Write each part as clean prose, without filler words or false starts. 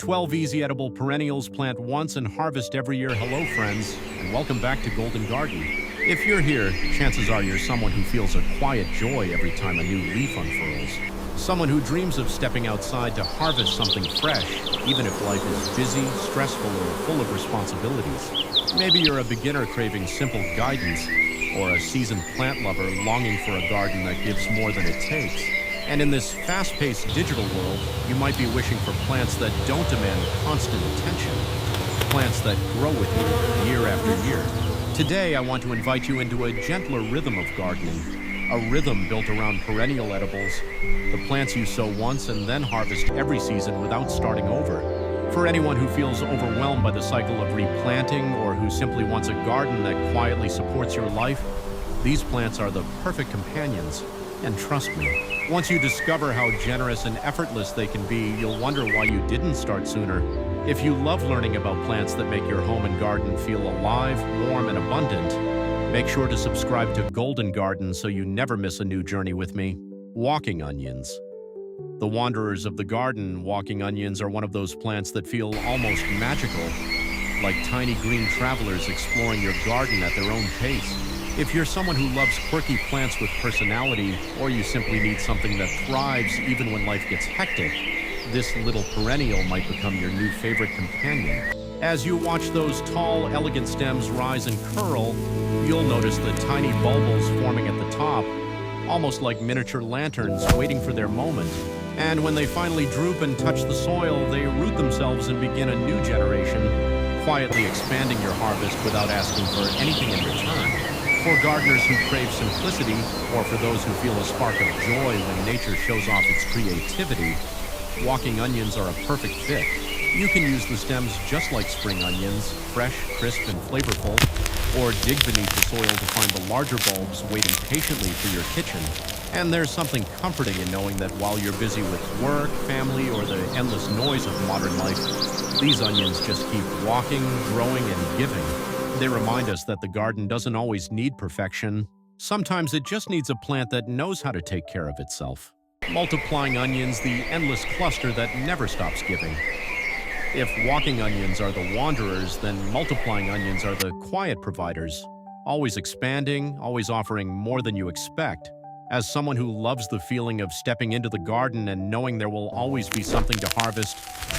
12 easy edible perennials plant once and harvest every year. Hello friends, and welcome back to Golden Garden. If you're here, chances are you're someone who feels a quiet joy every time a new leaf unfurls. Someone who dreams of stepping outside to harvest something fresh, even if life is busy, stressful, or full of responsibilities. Maybe you're a beginner craving simple guidance, or a seasoned plant lover longing for a garden that gives more than it takes. And in this fast-paced digital world, you might be wishing for plants that don't demand constant attention. Plants that grow with you year after year. Today, I want to invite you into a gentler rhythm of gardening. A rhythm built around perennial edibles, the plants you sow once and then harvest every season without starting over. For anyone who feels overwhelmed by the cycle of replanting or who simply wants a garden that quietly supports your life, these plants are the perfect companions. And trust me, once you discover how generous and effortless they can be, you'll wonder why you didn't start sooner. If you love learning about plants that make your home and garden feel alive, warm, and abundant, make sure to subscribe to Golden Garden so you never miss a new journey with me. Walking onions. The wanderers of the garden, walking onions are one of those plants that feel almost magical, like tiny green travelers exploring your garden at their own pace. If you're someone who loves quirky plants with personality, or you simply need something that thrives even when life gets hectic, this little perennial might become your new favorite companion. As you watch those tall, elegant stems rise and curl, you'll notice the tiny bulbils forming at the top, almost like miniature lanterns waiting for their moment. And when they finally droop and touch the soil, they root themselves and begin a new generation, quietly expanding your harvest without asking for anything in return. For gardeners who crave simplicity, or for those who feel a spark of joy when nature shows off its creativity, walking onions are a perfect fit. You can use the stems just like spring onions, fresh, crisp, and flavorful, or dig beneath the soil to find the larger bulbs waiting patiently for your kitchen. And there's something comforting in knowing that while you're busy with work, family, or the endless noise of modern life, these onions just keep walking, growing, and giving. They remind us that the garden doesn't always need perfection. Sometimes it just needs a plant that knows how to take care of itself. Multiplying onions, the endless cluster that never stops giving. If walking onions are the wanderers, then multiplying onions are the quiet providers, always expanding, always offering more than you expect. As someone who loves the feeling of stepping into the garden and knowing there will always be something to harvest,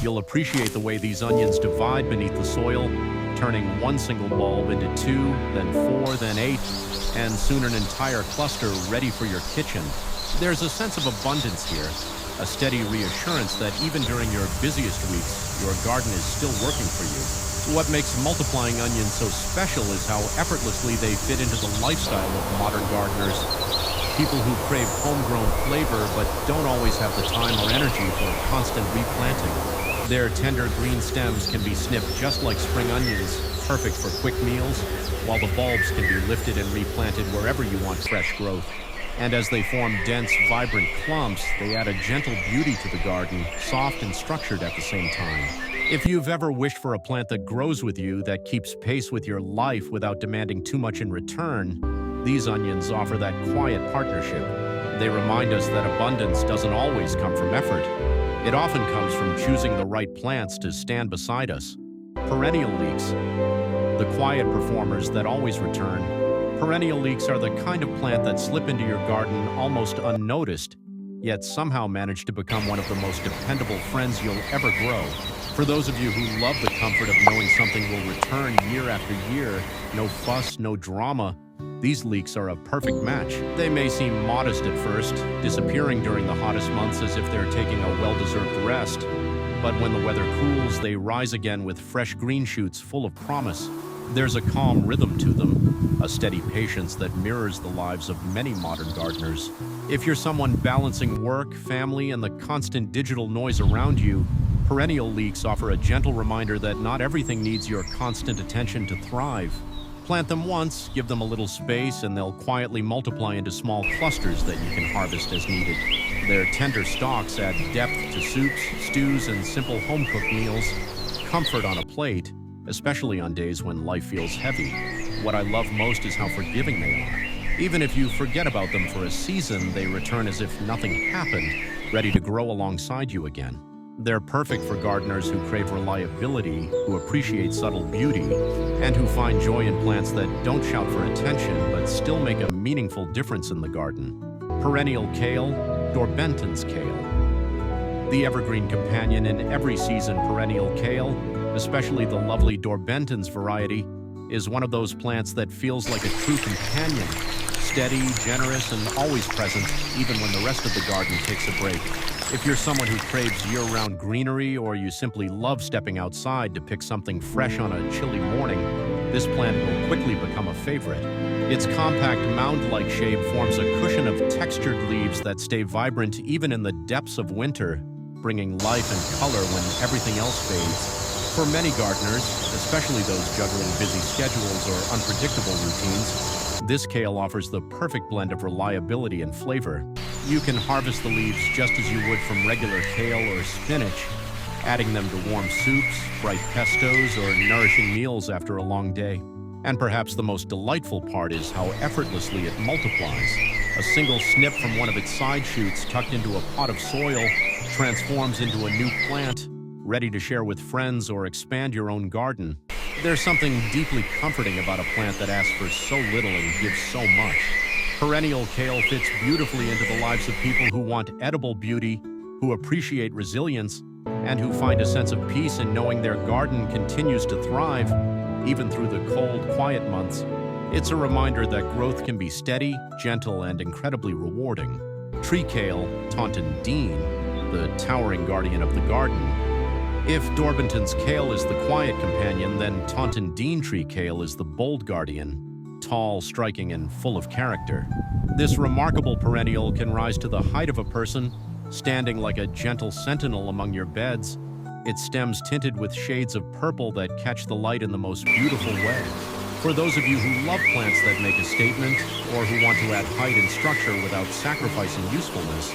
you'll appreciate the way these onions divide beneath the soil, turning one single bulb into 2, then 4, then 8, and soon an entire cluster ready for your kitchen. There's a sense of abundance here, a steady reassurance that even during your busiest weeks, your garden is still working for you. What makes multiplying onions so special is how effortlessly they fit into the lifestyle of modern gardeners. People who crave homegrown flavor but don't always have the time or energy for constant replanting. Their tender green stems can be snipped just like spring onions, perfect for quick meals, while the bulbs can be lifted and replanted wherever you want fresh growth. And as they form dense, vibrant clumps, they add a gentle beauty to the garden, soft and structured at the same time. If you've ever wished for a plant that grows with you, that keeps pace with your life without demanding too much in return, these onions offer that quiet partnership. They remind us that abundance doesn't always come from effort. It often comes from choosing the right plants to stand beside us. Perennial leeks, the quiet performers that always return. Perennial leeks are the kind of plant that slip into your garden almost unnoticed, yet somehow manage to become one of the most dependable friends you'll ever grow. For those of you who love the comfort of knowing something will return year after year, no fuss, no drama, these leeks are a perfect match. They may seem modest at first, disappearing during the hottest months as if they're taking a well-deserved rest. But when the weather cools, they rise again with fresh green shoots full of promise. There's a calm rhythm to them, a steady patience that mirrors the lives of many modern gardeners. If you're someone balancing work, family, and the constant digital noise around you, perennial leeks offer a gentle reminder that not everything needs your constant attention to thrive. Plant them once, give them a little space, and they'll quietly multiply into small clusters that you can harvest as needed. Their tender stalks add depth to soups, stews, and simple home-cooked meals, comfort on a plate, especially on days when life feels heavy. What I love most is how forgiving they are. Even if you forget about them for a season, they return as if nothing happened, ready to grow alongside you again. They're perfect for gardeners who crave reliability, who appreciate subtle beauty, and who find joy in plants that don't shout for attention but still make a meaningful difference in the garden. Perennial kale, Dorbenton's kale. The evergreen companion in every season, perennial kale, especially the lovely Dorbenton's variety, is one of those plants that feels like a true companion, steady, generous, and always present, even when the rest of the garden takes a break. If you're someone who craves year-round greenery, or you simply love stepping outside to pick something fresh on a chilly morning, this plant will quickly become a favorite. Its compact mound-like shape forms a cushion of textured leaves that stay vibrant even in the depths of winter, bringing life and color when everything else fades. For many gardeners, especially those juggling busy schedules or unpredictable routines, this kale offers the perfect blend of reliability and flavor. You can harvest the leaves just as you would from regular kale or spinach, adding them to warm soups, bright pestos, or nourishing meals after a long day. And perhaps the most delightful part is how effortlessly it multiplies. A single snip from one of its side shoots tucked into a pot of soil transforms into a new plant, ready to share with friends or expand your own garden. There's something deeply comforting about a plant that asks for so little and gives so much. Perennial kale fits beautifully into the lives of people who want edible beauty, who appreciate resilience, and who find a sense of peace in knowing their garden continues to thrive, even through the cold, quiet months. It's a reminder that growth can be steady, gentle, and incredibly rewarding. Tree kale, Taunton Dean, the towering guardian of the garden. If Dorbenton's kale is the quiet companion, then Taunton Dean tree kale is the bold guardian, tall, striking, and full of character. This remarkable perennial can rise to the height of a person, standing like a gentle sentinel among your beds, its stems tinted with shades of purple that catch the light in the most beautiful way. For those of you who love plants that make a statement, or who want to add height and structure without sacrificing usefulness,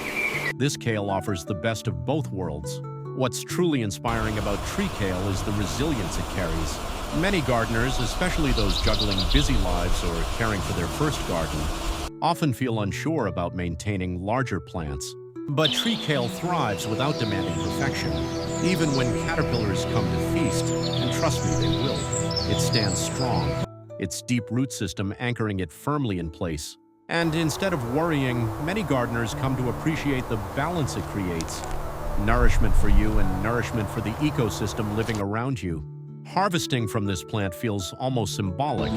this kale offers the best of both worlds. What's truly inspiring about tree kale is the resilience it carries. Many gardeners, especially those juggling busy lives or caring for their first garden, often feel unsure about maintaining larger plants. But tree kale thrives without demanding perfection. Even when caterpillars come to feast, and trust me, they will, it stands strong, its deep root system anchoring it firmly in place. And instead of worrying, many gardeners come to appreciate the balance it creates. Nourishment for you and nourishment for the ecosystem living around you. Harvesting from this plant feels almost symbolic,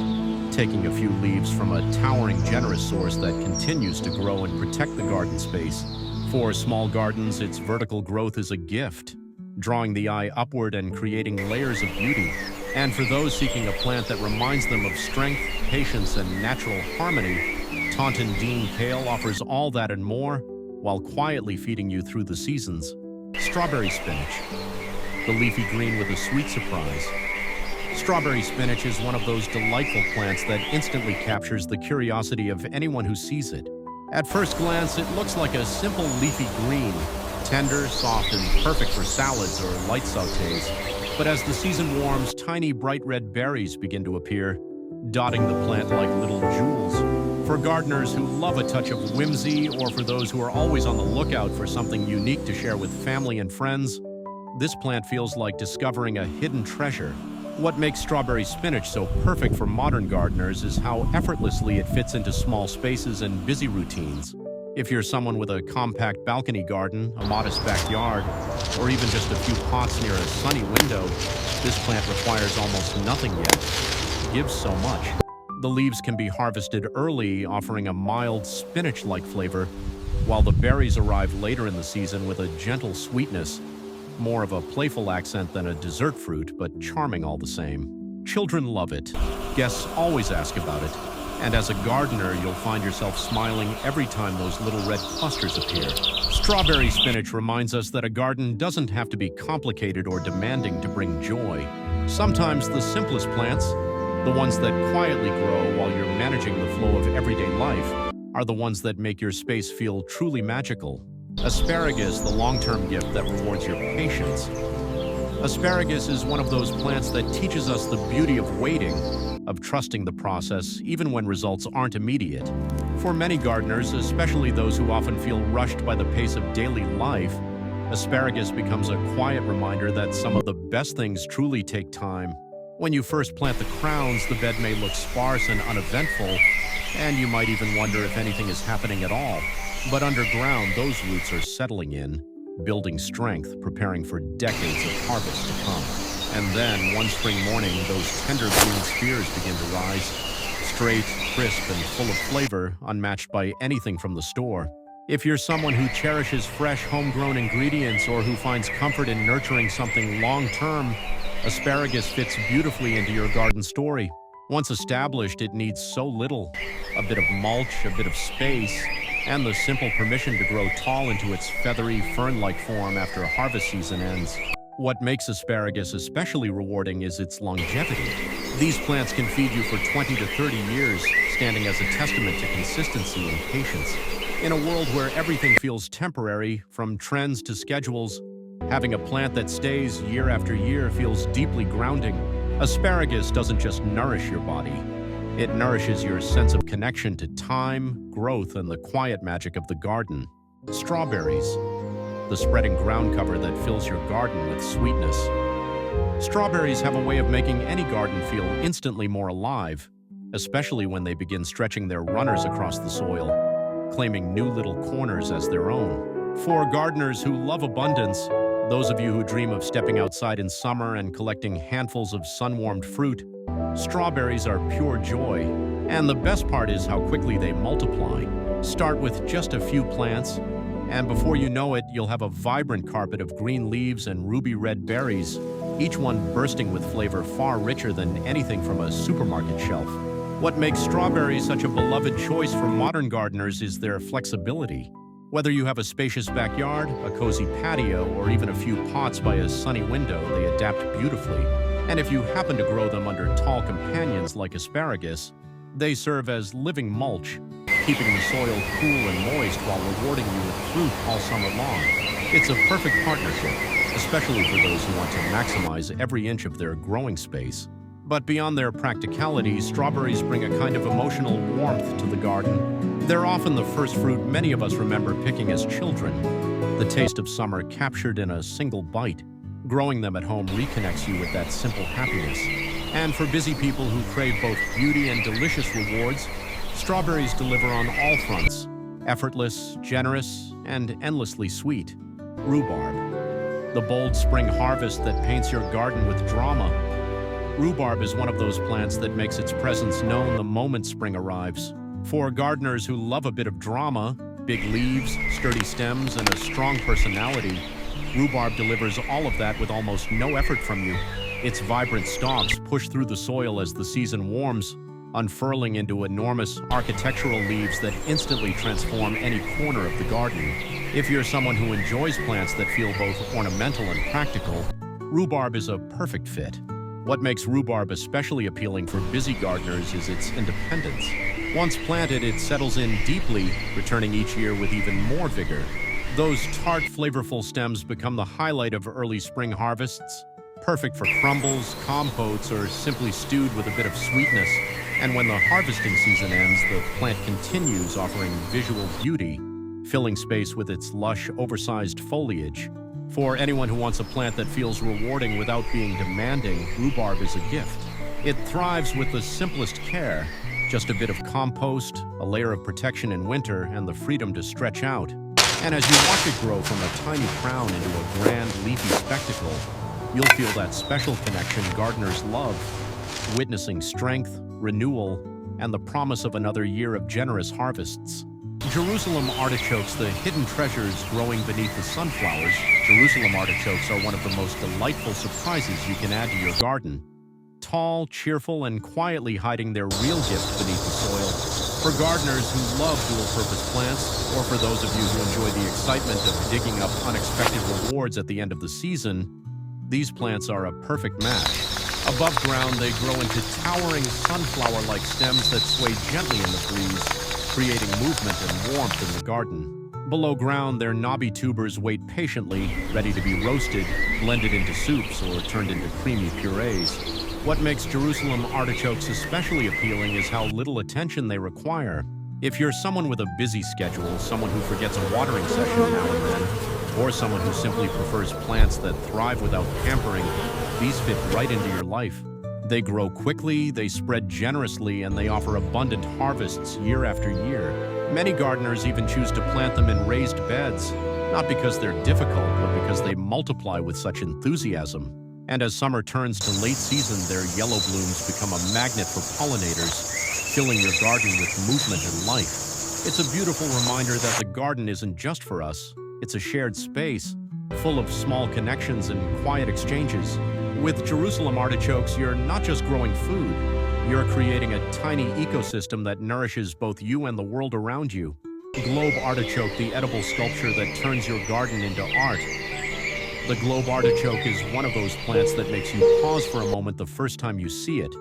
taking a few leaves from a towering, generous source that continues to grow and protect the garden space. For small gardens, its vertical growth is a gift, drawing the eye upward and creating layers of beauty. And for those seeking a plant that reminds them of strength, patience, and natural harmony, Taunton Dean kale offers all that and more, while quietly feeding you through the seasons. Strawberry spinach, the leafy green with a sweet surprise. Strawberry spinach is one of those delightful plants that instantly captures the curiosity of anyone who sees it. At first glance, it looks like a simple leafy green, tender, soft, and perfect for salads or light sautés. But as the season warms, tiny bright red berries begin to appear, dotting the plant like little jewels. For gardeners who love a touch of whimsy, or for those who are always on the lookout for something unique to share with family and friends, this plant feels like discovering a hidden treasure. What makes strawberry spinach so perfect for modern gardeners is how effortlessly it fits into small spaces and busy routines. If you're someone with a compact balcony garden, a modest backyard, or even just a few pots near a sunny window, this plant requires almost nothing yet. It gives so much. The leaves can be harvested early, offering a mild spinach-like flavor, while the berries arrive later in the season with a gentle sweetness, more of a playful accent than a dessert fruit, but charming all the same. Children love it. Guests always ask about it. And as a gardener, you'll find yourself smiling every time those little red clusters appear. Strawberry spinach reminds us that a garden doesn't have to be complicated or demanding to bring joy. Sometimes the simplest plants, the ones that quietly grow while you're managing the flow of everyday life, are the ones that make your space feel truly magical. Asparagus, the long-term gift that rewards your patience. Asparagus is one of those plants that teaches us the beauty of waiting, of trusting the process, even when results aren't immediate. For many gardeners, especially those who often feel rushed by the pace of daily life, Asparagus becomes a quiet reminder that some of the best things truly take time. When you first plant the crowns, the bed may look sparse and uneventful, and you might even wonder if anything is happening at all. But underground, those roots are settling in, building strength, preparing for decades of harvest to come. And then, one spring morning, those tender green spears begin to rise, straight, crisp, and full of flavor, unmatched by anything from the store. If you're someone who cherishes fresh, homegrown ingredients or who finds comfort in nurturing something long-term, asparagus fits beautifully into your garden story. Once established, it needs so little: a bit of mulch, a bit of space, and the simple permission to grow tall into its feathery, fern-like form after harvest season ends. What makes asparagus especially rewarding is its longevity. These plants can feed you for 20 to 30 years, standing as a testament to consistency and patience. In a world where everything feels temporary, from trends to schedules, having a plant that stays year after year feels deeply grounding. Asparagus doesn't just nourish your body. It nourishes your sense of connection to time, growth, and the quiet magic of the garden. Strawberries, the spreading ground cover that fills your garden with sweetness. Strawberries have a way of making any garden feel instantly more alive, especially when they begin stretching their runners across the soil, claiming new little corners as their own. For gardeners who love abundance, those of you who dream of stepping outside in summer and collecting handfuls of sun-warmed fruit, strawberries are pure joy. And the best part is how quickly they multiply. Start with just a few plants, and before you know it, you'll have a vibrant carpet of green leaves and ruby red berries, each one bursting with flavor far richer than anything from a supermarket shelf. What makes strawberries such a beloved choice for modern gardeners is their flexibility. Whether you have a spacious backyard, a cozy patio, or even a few pots by a sunny window, they adapt beautifully. And if you happen to grow them under tall companions like asparagus, they serve as living mulch, keeping the soil cool and moist while rewarding you with fruit all summer long. It's a perfect partnership, especially for those who want to maximize every inch of their growing space. But beyond their practicality, strawberries bring a kind of emotional warmth to the garden. They're often the first fruit many of us remember picking as children, the taste of summer captured in a single bite. Growing them at home reconnects you with that simple happiness. And for busy people who crave both beauty and delicious rewards, strawberries deliver on all fronts: effortless, generous, and endlessly sweet. Rhubarb, the bold spring harvest that paints your garden with drama. Rhubarb is one of those plants that makes its presence known the moment spring arrives. For gardeners who love a bit of drama, big leaves, sturdy stems, and a strong personality, rhubarb delivers all of that with almost no effort from you. Its vibrant stalks push through the soil as the season warms, unfurling into enormous architectural leaves that instantly transform any corner of the garden. If you're someone who enjoys plants that feel both ornamental and practical, rhubarb is a perfect fit. What makes rhubarb especially appealing for busy gardeners is its independence. Once planted, it settles in deeply, returning each year with even more vigor. Those tart, flavorful stems become the highlight of early spring harvests, perfect for crumbles, compotes, or simply stewed with a bit of sweetness. And when the harvesting season ends, the plant continues offering visual beauty, filling space with its lush, oversized foliage. For anyone who wants a plant that feels rewarding without being demanding, rhubarb is a gift. It thrives with the simplest care: just a bit of compost, a layer of protection in winter, and the freedom to stretch out. And as you watch it grow from a tiny crown into a grand, leafy spectacle, you'll feel that special connection gardeners love, witnessing strength, renewal, and the promise of another year of generous harvests. Jerusalem artichokes, the hidden treasures growing beneath the sunflowers. Jerusalem artichokes are one of the most delightful surprises you can add to your garden. Tall, cheerful, and quietly hiding their real gift beneath the soil. For gardeners who love dual-purpose plants, or for those of you who enjoy the excitement of digging up unexpected rewards at the end of the season, these plants are a perfect match. Above ground, they grow into towering sunflower-like stems that sway gently in the breeze, creating movement and warmth in the garden. Below ground, their knobby tubers wait patiently, ready to be roasted, blended into soups, or turned into creamy purees. What makes Jerusalem artichokes especially appealing is how little attention they require. If you're someone with a busy schedule, someone who forgets a watering session now and then, or someone who simply prefers plants that thrive without pampering, these fit right into your life. They grow quickly, they spread generously, and they offer abundant harvests year after year. Many gardeners even choose to plant them in raised beds, not because they're difficult, but because they multiply with such enthusiasm. And as summer turns to late season, their yellow blooms become a magnet for pollinators, filling your garden with movement and life. It's a beautiful reminder that the garden isn't just for us. It's a shared space, full of small connections and quiet exchanges. With Jerusalem artichokes, you're not just growing food, you're creating a tiny ecosystem that nourishes both you and the world around you. Globe artichoke, the edible sculpture that turns your garden into art. The globe artichoke is one of those plants that makes you pause for a moment the first time you see it.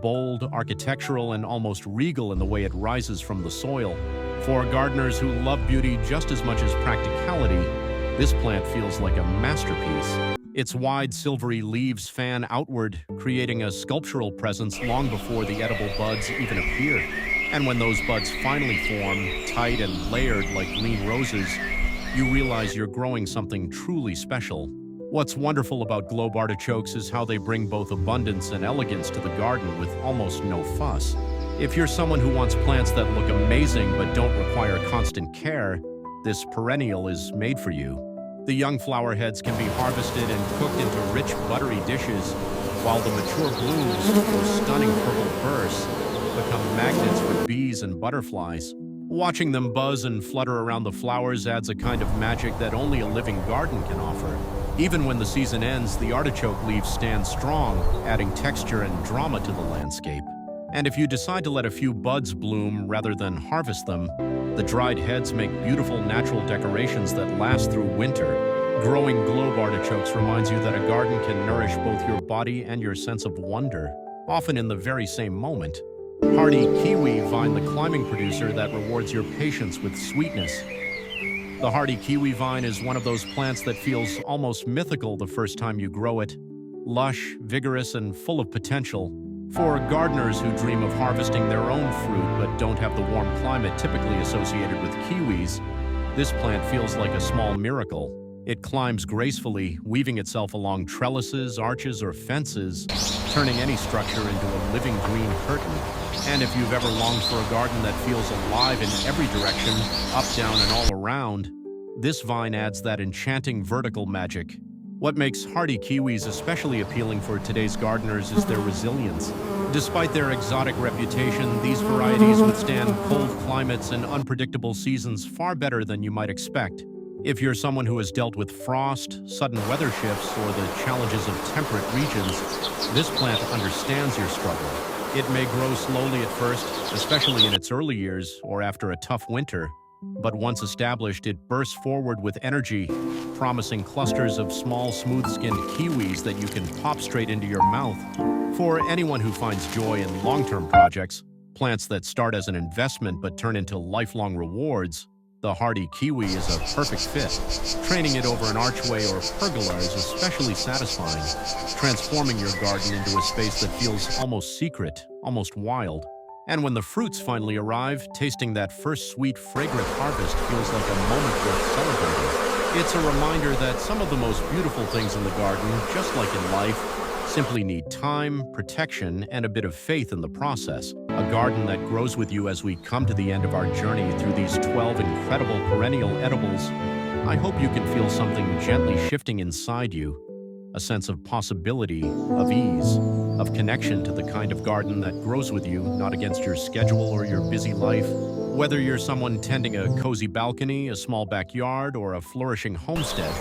Bold, architectural, and almost regal in the way it rises from the soil. For gardeners who love beauty just as much as practicality, this plant feels like a masterpiece. Its wide, silvery leaves fan outward, creating a sculptural presence long before the edible buds even appear. And when those buds finally form, tight and layered like green roses, you realize you're growing something truly special. What's wonderful about globe artichokes is how they bring both abundance and elegance to the garden with almost no fuss. If you're someone who wants plants that look amazing but don't require constant care, this perennial is made for you. The young flower heads can be harvested and cooked into rich, buttery dishes, while the mature blooms, those stunning purple bursts, become magnets for bees and butterflies. Watching them buzz and flutter around the flowers adds a kind of magic that only a living garden can offer. Even when the season ends, the artichoke leaves stand strong, adding texture and drama to the landscape. And if you decide to let a few buds bloom rather than harvest them, the dried heads make beautiful natural decorations that last through winter. Growing globe artichokes reminds you that a garden can nourish both your body and your sense of wonder, often in the very same moment. Hardy kiwi vine, the climbing producer that rewards your patience with sweetness. The hardy kiwi vine is one of those plants that feels almost mythical the first time you grow it. Lush, vigorous, and full of potential. For gardeners who dream of harvesting their own fruit but don't have the warm climate typically associated with kiwis, this plant feels like a small miracle. It climbs gracefully, weaving itself along trellises, arches, or fences, turning any structure into a living green curtain. And if you've ever longed for a garden that feels alive in every direction, up, down, and all around, this vine adds that enchanting vertical magic. What makes hardy kiwis especially appealing for today's gardeners is their resilience. Despite their exotic reputation, these varieties withstand cold climates and unpredictable seasons far better than you might expect. If you're someone who has dealt with frost, sudden weather shifts, or the challenges of temperate regions, this plant understands your struggle. It may grow slowly at first, especially in its early years or after a tough winter. But once established, it bursts forward with energy, promising clusters of small, smooth-skinned kiwis that you can pop straight into your mouth. For anyone who finds joy in long-term projects, plants that start as an investment but turn into lifelong rewards, the hardy kiwi is a perfect fit. Training it over an archway or pergola is especially satisfying, transforming your garden into a space that feels almost secret, almost wild. And when the fruits finally arrive, tasting that first sweet, fragrant harvest feels like a moment worth celebrating. It's a reminder that some of the most beautiful things in the garden, just like in life, simply need time, protection, and a bit of faith in the process. A garden that grows with you as we come to the end of our journey through these 12 incredible perennial edibles. I hope you can feel something gently shifting inside you. A sense of possibility, of ease, of connection to the kind of garden that grows with you, not against your schedule or your busy life. Whether you're someone tending a cozy balcony, a small backyard, or a flourishing homestead,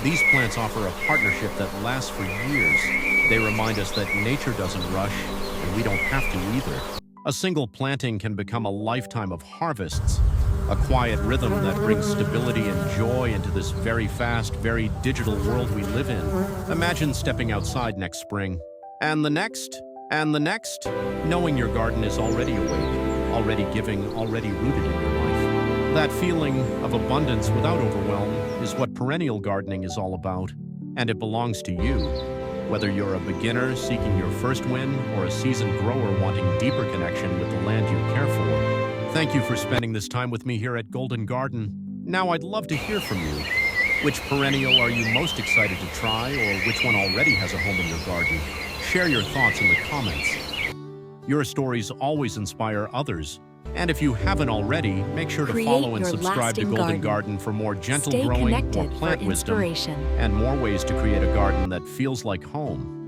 these plants offer a partnership that lasts for years. They remind us that nature doesn't rush, and we don't have to either. A single planting can become a lifetime of harvests, a quiet rhythm that brings stability and joy into this very fast, very digital world we live in. Imagine stepping outside next spring, and the next, knowing your garden is already awake, already giving, already rooted in your life. That feeling of abundance without overwhelm is what perennial gardening is all about, and it belongs to you. Whether you're a beginner seeking your first win or a seasoned grower wanting deeper connection with the land you care for, thank you for spending this time with me here at Golden Garden. Now I'd love to hear from you. Which perennial are you most excited to try, or which one already has a home in your garden? Share your thoughts in the comments. Your stories always inspire others. And if you haven't already, make sure to Create follow and your subscribe to lasting Golden garden. Garden for more gentle Stay growing, more connected plant for wisdom, inspiration. and more ways to create a garden that feels like home.